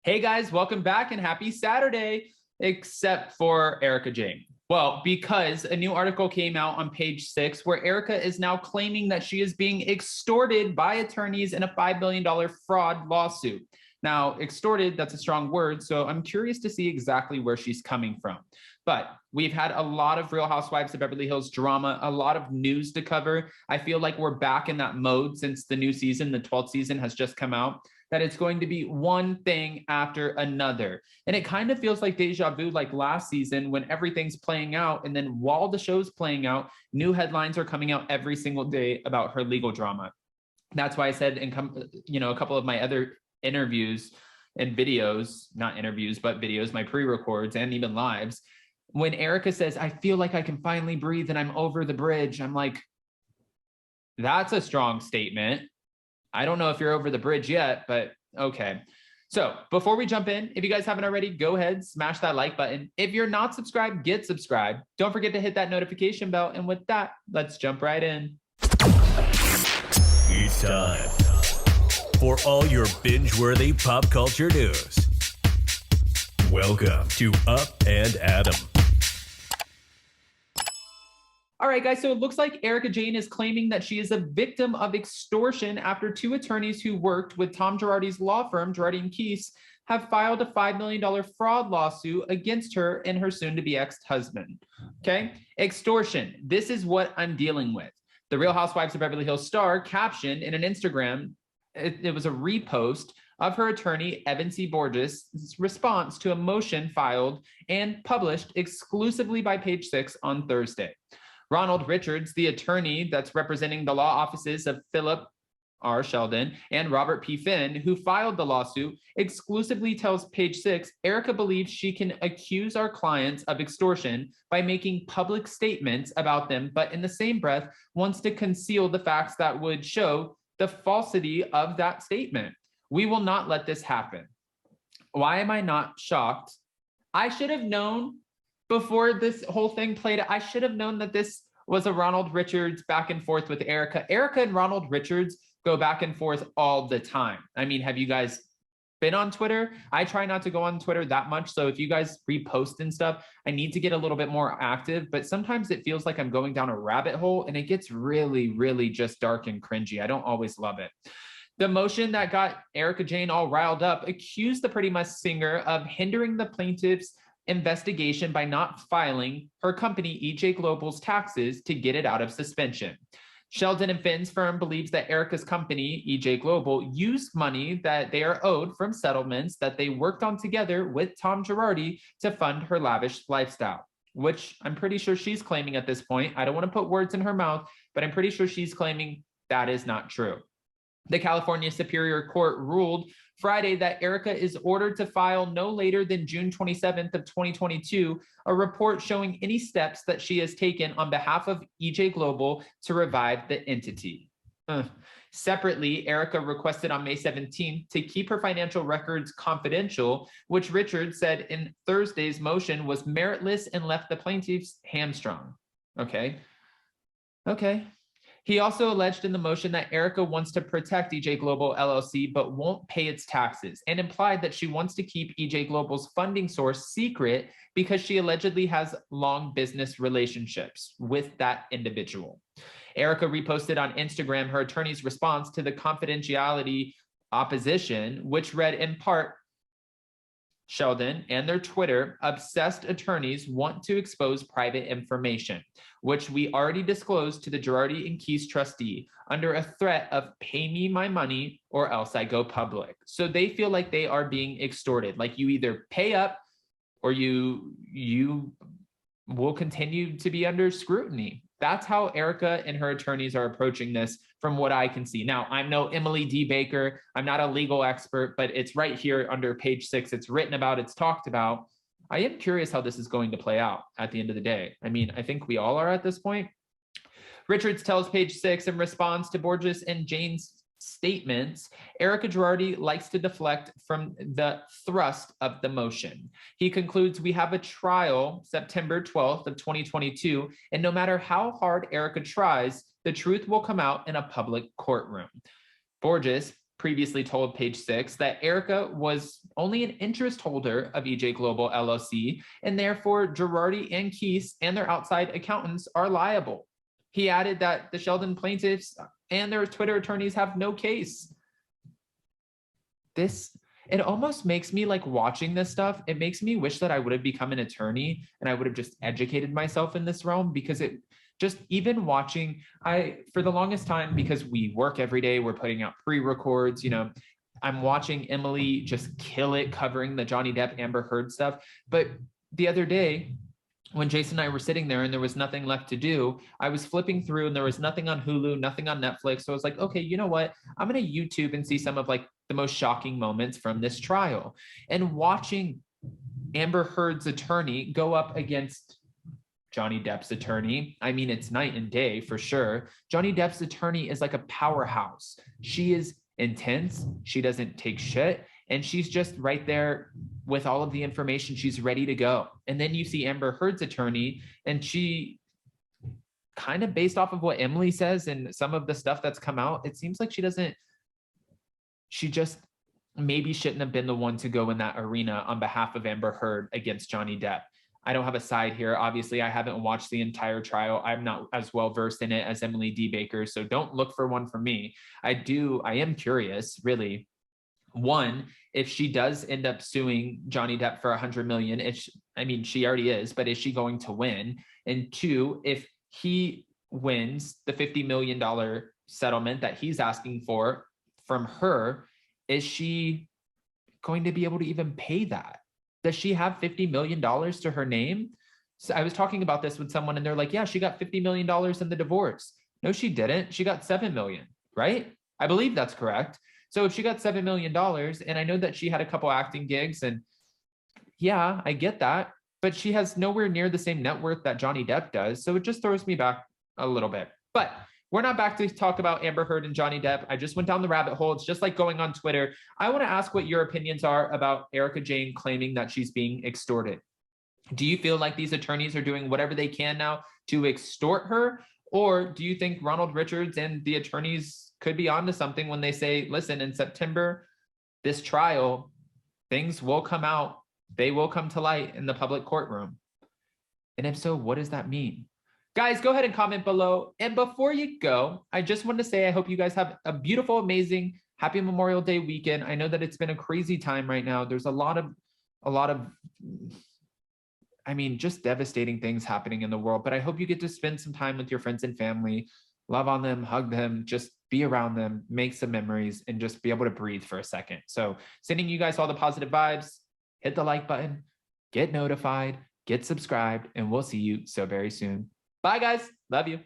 Hey guys, welcome back and happy Saturday, except for Erika Jayne. Well, because a new article came out on page 6 where Erika is now claiming that she is being extorted by attorneys in a $5 million fraud lawsuit. Now, extorted, that's a strong word, so I'm curious to see exactly where she's coming from. But we've had a lot of Real Housewives of Beverly Hills drama, a lot of news to cover. I feel like we're back in that mode since the new season, the 12th season has just come out, that it's going to be one thing after another. And it kind of feels like deja vu, like last season when everything's playing out. And then while the show's playing out, new headlines are coming out every single day about her legal drama. That's why I said in a couple of my other interviews and videos, not interviews, but videos, my pre-records and even lives, when Erika says, I feel like I can finally breathe and I'm over the bridge, I'm like, that's a strong statement. I don't know if you're over the bridge yet, but okay. So before we jump in, if you guys haven't already, go ahead, smash that like button. If you're not subscribed, get subscribed. Don't forget to hit that notification bell. And with that, let's jump right in. It's time for all your binge-worthy pop culture news. Welcome to Up and Adam. All right, guys, so it looks like Erika Jayne is claiming that she is a victim of extortion after two attorneys who worked with Tom Girardi's law firm, Girardi & Keese, have filed a $5 million fraud lawsuit against her and her soon-to-be ex-husband. Okay, extortion. This is what I'm dealing with. The Real Housewives of Beverly Hills star captioned in an Instagram, it was a repost of her attorney, Evan C. Borges' response to a motion filed and published exclusively by Page 6 on Thursday. Ronald Richards, the attorney that's representing the law offices of Philip R. Sheldon and Robert P. Finn, who filed the lawsuit, exclusively tells Page 6, Erika believes she can accuse our clients of extortion by making public statements about them, but in the same breath wants to conceal the facts that would show the falsity of that statement. We will not let this happen. Why am I not shocked? I should have known before this whole thing played, I should have known that this was a Ronald Richards back and forth with Erika. Erika and Ronald Richards go back and forth all the time. I mean, have you guys been on Twitter? I try not to go on Twitter that much. So if you guys repost and stuff, I need to get a little bit more active, but sometimes it feels like I'm going down a rabbit hole and it gets really, really just dark and cringy. I don't always love it. The motion that got Erika Jayne all riled up accused the Pretty Much singer of hindering the plaintiff's investigation by not filing her company EJ Global's taxes to get it out of suspension. Sheldon and Finn's firm believes that Erika's company, EJ Global, used money that they are owed from settlements that they worked on together with Tom Girardi to fund her lavish lifestyle, which I'm pretty sure she's claiming at this point. I don't want to put words in her mouth, but I'm pretty sure she's claiming that is not true. The California Superior Court ruled Friday that Erika is ordered to file no later than June 27th of 2022, a report showing any steps that she has taken on behalf of EJ Global to revive the entity. Separately, Erika requested on May 17th to keep her financial records confidential, which Richards said in Thursday's motion was meritless and left the plaintiffs hamstrung. Okay. He also alleged in the motion that Erika wants to protect EJ Global LLC, but won't pay its taxes, and implied that she wants to keep EJ Global's funding source secret because she allegedly has long business relationships with that individual. Erika reposted on Instagram her attorney's response to the confidentiality opposition, which read in part, Sheldon and their Twitter, obsessed attorneys want to expose private information, which we already disclosed to the Girardi & Keese trustee under a threat of pay me my money or else I go public. So they feel like they are being extorted. Like you either pay up or you will continue to be under scrutiny. That's how Erika and her attorneys are approaching this from what I can see. Now, I'm no Emily D. Baker. I'm not a legal expert, but it's right here under Page 6. It's written about, it's talked about. I am curious how this is going to play out at the end of the day. I mean, I think we all are at this point. Richards tells Page 6 in response to Borges and Jayne's statements, Erika Girardi likes to deflect from the thrust of the motion. He concludes, we have a trial September 12th of 2022, and no matter how hard Erika tries, the truth will come out in a public courtroom. Borges previously told Page Six that Erika was only an interest holder of EJ Global LLC, and therefore Girardi and Keese and their outside accountants are liable. He added that the Sheldon plaintiffs and their Twitter attorneys have no case. It almost makes me like watching this stuff. It makes me wish that I would have become an attorney and I would have just educated myself in this realm, because it just, even watching, for the longest time, because we work every day, we're putting out pre-records, you know, I'm watching Emily just kill it covering the Johnny Depp Amber Heard stuff. But the other day, when Jason and I were sitting there and there was nothing left to do, I was flipping through and there was nothing on Hulu, nothing on Netflix. So I was like, okay, you know what? I'm going to YouTube and see some of like the most shocking moments from this trial. And watching Amber Heard's attorney go up against Johnny Depp's attorney, I mean, it's night and day for sure. Johnny Depp's attorney is like a powerhouse. She is intense. She doesn't take shit. And she's just right there with all of the information. She's ready to go. And then you see Amber Heard's attorney, and she kind of, based off of what Emily says and some of the stuff that's come out, it seems like she just maybe shouldn't have been the one to go in that arena on behalf of Amber Heard against Johnny Depp. I don't have a side here. Obviously, I haven't watched the entire trial. I'm not as well versed in it as Emily D. Baker, so don't look for one from me. I am curious, really. One, if she does end up suing Johnny Depp for $100 million, she already is, but is she going to win? And two, if he wins the $50 million settlement that he's asking for from her, is she going to be able to even pay that? Does she have $50 million to her name? So I was talking about this with someone and they're like, yeah, she got $50 million in the divorce. No, she didn't. She got $7 million, right? I believe that's correct. So if she got $7 million, and I know that she had a couple acting gigs, and yeah, I get that, but she has nowhere near the same net worth that Johnny Depp does. So it just throws me back a little bit. But we're not back to talk about Amber Heard and Johnny Depp. I just went down the rabbit hole. It's just like going on Twitter. I want to ask what your opinions are about Erika Jayne claiming that she's being extorted. Do you feel like these attorneys are doing whatever they can now to extort her? Or do you think Ronald Richards and the attorneys could be onto something when they say, listen, in September, this trial, things will come out. They will come to light in the public courtroom. And if so, what does that mean? Guys, go ahead and comment below. And before you go, I just want to say, I hope you guys have a beautiful, amazing, happy Memorial Day weekend. I know that it's been a crazy time right now. There's a lot of, just devastating things happening in the world, but I hope you get to spend some time with your friends and family, love on them, hug them, just be around them, make some memories, and just be able to breathe for a second. So sending you guys all the positive vibes, hit the like button, get notified, get subscribed, and we'll see you so very soon. Bye guys, love you.